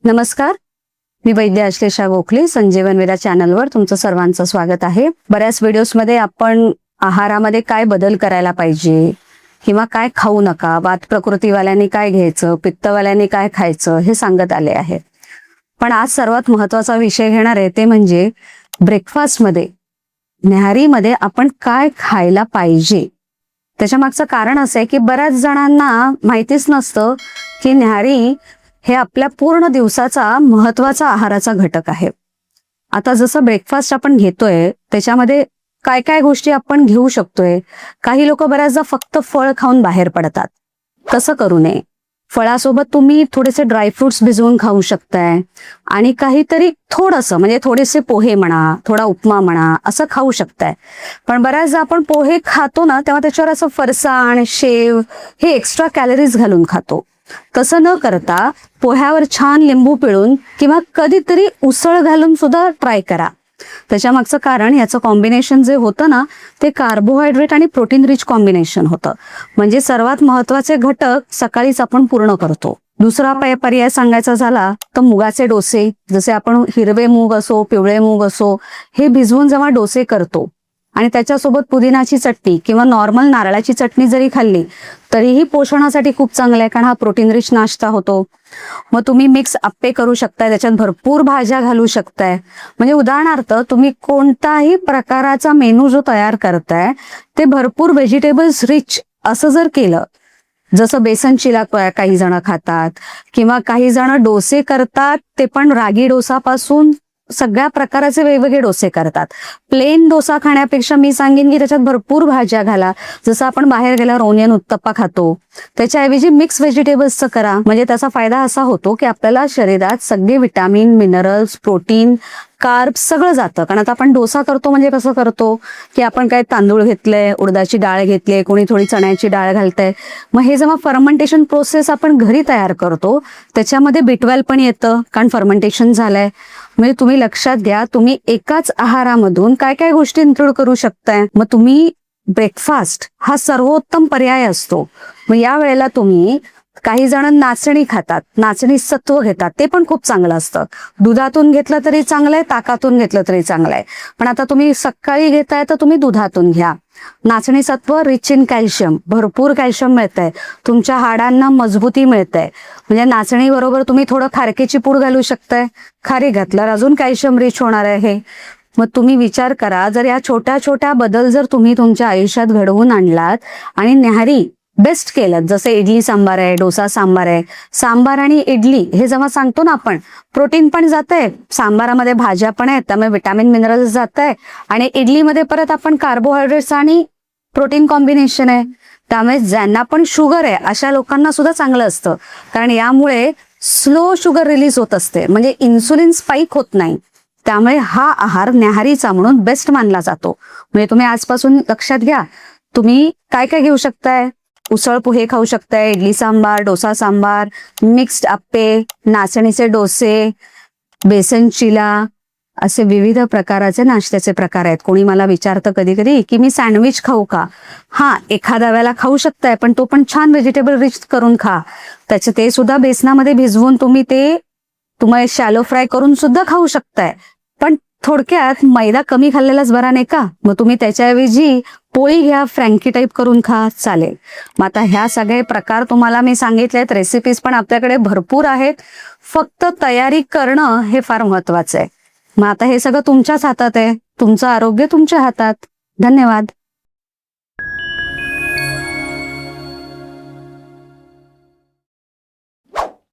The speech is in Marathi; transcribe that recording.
नमस्कार, मी वैद्य आश्लेषा गोखले. संजीवन वेदा चॅनलवर तुमचं सर्वांचं स्वागत आहे. बऱ्याच व्हिडिओजमध्ये आपण आहारामध्ये काय बदल करायला पाहिजे किंवा काय खाऊ नका, वात प्रकृतीवाल्यांनी काय घ्यायचं, पित्तवाल्यांनी काय खायचं हे सांगत आले आहे. पण आज सर्वात महत्वाचा विषय घेणार आहे ते म्हणजे ब्रेकफास्टमध्ये, न्याहारीमध्ये आपण काय खायला पाहिजे. त्याच्या मागचं कारण असं आहे की बऱ्याच जणांना माहितीच नसतं की न्याहारी हे आपल्या पूर्ण दिवसाचा महत्वाचा आहाराचा घटक आहे. आता जसं ब्रेकफास्ट आपण घेतोय त्याच्यामध्ये काय काय गोष्टी आपण घेऊ शकतोय. काही लोक बऱ्याचदा फक्त फळ खाऊन बाहेर पडतात. तसं करू नये. फळासोबत तुम्ही थोडेसे ड्रायफ्रुट्स भिजवून खाऊ शकताय आणि काहीतरी थोडंसं म्हणजे थोडेसे पोहे म्हणा, थोडा उपमा म्हणा असं खाऊ शकताय. पण बऱ्याचदा आपण पोहे खातो ना तेव्हा त्याच्यावर असं फरसाण, शेव हे एक्स्ट्रा कॅलरीज घालून खातो. तसं न करता पोह्यावर छान लिंबू पिळून किंवा कधीतरी उसळ घालून सुद्धा ट्राय करा. त्याच्या मागचं कारण याचं कॉम्बिनेशन जे होतं ना ते कार्बोहायड्रेट आणि प्रोटीन रिच कॉम्बिनेशन होतं. म्हणजे सर्वात महत्वाचे घटक सकाळीच आपण पूर्ण करतो. दुसरा पर्याय सांगायचा झाला तर मुगाचे डोसे, जसे आपण हिरवे मूग असो, पिवळे मूग असो, हे भिजवून जेव्हा डोसे करतो आणि त्याच्यासोबत पुदिनाची चटणी किंवा नॉर्मल नारळाची चटणी जरी खाल्ली तरीही पोषणासाठी खूप चांगलं आहे, कारण हा प्रोटीन रिच नाश्ता होतो. मग तुम्ही मिक्स आप्पे करू शकताय, त्याच्यात भरपूर भाज्या घालू शकताय. म्हणजे उदाहरणार्थ तुम्ही कोणताही प्रकाराचा मेनू जो तयार करताय ते भरपूर व्हेजिटेबल्स रिच असं जर केलं, जसं बेसन चिला काही जण खातात किंवा काही जण डोसे करतात ते पण रागी डोसापासून सगळ्या प्रकाराचे वेगवेगळे डोसे करतात. प्लेन डोसा खाण्यापेक्षा मी सांगेन की त्याच्यात भरपूर भाज्या घाला. जसं आपण बाहेर गेल्यावर ओनियन उत्तप्पा खातो त्याच्याऐवजी मिक्स व्हेजिटेबल्सचं करा. म्हणजे त्याचा फायदा असा होतो की आपल्याला शरीरात सगळे विटामिन, मिनरल्स, प्रोटीन, कार्ब्स सगळं जातं. कारण आता आपण डोसा करतो म्हणजे कसं करतो की आपण काय तांदूळ घेतलंय, उडदाची डाळ घेतलीये, कोणी थोडी चण्याची डाळ घालतंय. मग हे जेव्हा फर्मेंटेशन प्रोसेस आपण घरी तयार करतो त्याच्यामध्ये B12 पण येतं, कारण फर्मेंटेशन झालंय. म्हणजे तुम्ही लक्षात घ्या, तुम्ही एकाच आहारामधून काय काय गोष्टी इन्क्लूड करू शकताय. मग तुम्ही ब्रेकफास्ट हा सर्वोत्तम पर्याय असतो. मग या वेळेला तुम्ही, काही जण नाचणी खातात, नाचणी सत्व घेतात, ते पण खूप चांगलं असतं. दुधातून घेतलं तरी चांगलं आहे, ताकातून घेतलं तरी चांगलं आहे. पण आता तुम्ही सकाळी घेताय तर तुम्ही दुधातून घ्या. नाचणी सत्व रिच इन कॅल्शियम, भरपूर कॅल्शियम मिळतंय, तुमच्या हाडांना मजबूती मिळते. म्हणजे नाचणी बरोबर तुम्ही थोडं खारकेची पूड घालू शकताय. खारी घातल्यावर अजून कॅल्शियम रिच होणार आहे. मग तुम्ही विचार करा, जर या छोट्या छोट्या बदल जर तुम्ही तुमच्या आयुष्यात घडवून आणलात आणि न्याहारी बेस्ट केलं, जसं इडली सांबार आहे, डोसा सांबार आहे. सांबार आणि इडली हे जेव्हा सांगतो ना आपण, प्रोटीन पण जातंय, सांबारामध्ये भाज्या पण आहेत त्यामुळे विटामिन मिनरल्स जात आहे, आणि इडलीमध्ये परत आपण कार्बोहायड्रेट्स आणि प्रोटीन कॉम्बिनेशन आहे. त्यामुळे ज्यांना पण शुगर आहे अशा लोकांना सुद्धा चांगलं असतं, कारण यामुळे स्लो शुगर रिलीज होत असते, म्हणजे इन्सुलिन स्पाइक होत नाही. त्यामुळे हा आहार न्याहारीचा म्हणून बेस्ट मानला जातो. म्हणजे तुम्ही आजपासून लक्षात घ्या, तुम्ही काय काय घेऊ शकताय. उसळ पोहे खाऊ शकताय, इडली सांबार, डोसा सांबार, मिक्स्ड आप्पे, नाचणीचे डोसे, बेसन चिला, असे विविध प्रकाराचे नाश्त्याचे प्रकार आहेत. कोणी मला विचारतं कधी कधी की मी सँडविच खाऊ का. हा, एखाद्या वेळेला खाऊ शकताय, पण तो पण छान व्हेजिटेबल रिच करून खा. त्याचे ते सुद्धा बेसनामध्ये भिजवून तुम्ही ते तुम्हाला शॅलो फ्राय करून सुद्धा खाऊ शकताय. पण थोडक्यात मैदा कमी खाल्लेलाच बरा नाही का. मग तुम्ही त्याच्याऐवजी पोळी घ्या, फ्रँकी टाईप करून खा, चालेल. मग आता ह्या सगळे प्रकार तुम्हाला मी सांगितलेत, रेसिपीज पण आपल्याकडे भरपूर आहेत. फक्त तयारी करणं हे फार महत्वाचं आहे. मग आता हे सगळं तुमच्याच हातात आहे. तुमचं आरोग्य तुमच्या हातात. धन्यवाद.